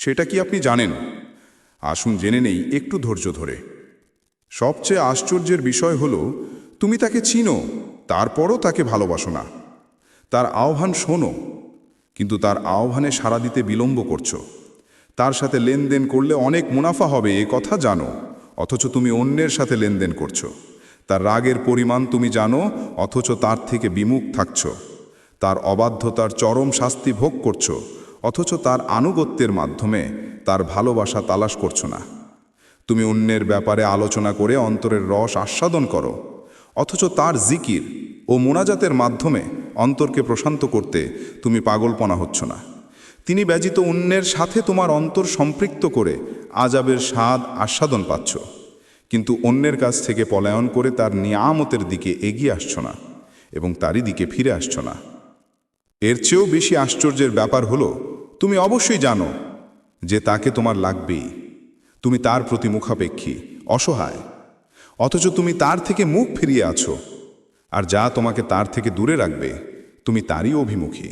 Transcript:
সেটা কি আপনি জানেন? আসুন জেনে নেই একটু ধৈর্য ধরে। সবচেয়ে আশ্চর্যের বিষয় হলো, তুমি তাকে চিনো, তারপরও তাকে ভালোবাসো না। তার আহ্বান শোনো, কিন্তু তার আহ্বানে সাড়া দিতে বিলম্ব করছো। তার সাথে লেনদেন করলে অনেক মুনাফা হবে এ কথা জানো, অথচ তুমি অন্যের সাথে লেনদেন করছো। তার রাগের পরিমাণ তুমি জানো, অথচ তার থেকে বিমুখ থাকছো। তার অবাধ্যতার চরম শাস্তি ভোগ করছো, অথচ তার আনুগত্যের মাধ্যমে তার ভালোবাসা তালাশ করছো না। তুমি অন্যের ব্যাপারে আলোচনা করে অন্তরের রস আস্বাদন করো, অথচ তার জিকির ও মোনাজাতের মাধ্যমে অন্তরকে প্রশান্ত করতে তুমি পাগলপনা হচ্ছ না। তিনি ব্যতীত অন্যের সাথে তোমার অন্তর সম্পৃক্ত করে আজাবের স্বাদ আস্বাদন পাচ্ছ, কিন্তু অন্যের কাছ থেকে পলায়ন করে তার নিয়ামতের দিকে এগিয়ে আসছ না এবং তারই দিকে ফিরে আসছ না। এর চেয়েও বেশি আশ্চর্যের ব্যাপার হলো, তুমি অবশ্যই জানো যে তাকে তোমার লাগবেই। তুমি তার প্রতি মুখাপেক্ষী, অসহায়, অথচ তুমি তার থেকে মুখ ফিরিয়ে আছো। আর যা তোমাকে তার থেকে দূরে রাখবে, তুমি তারই অভিমুখী।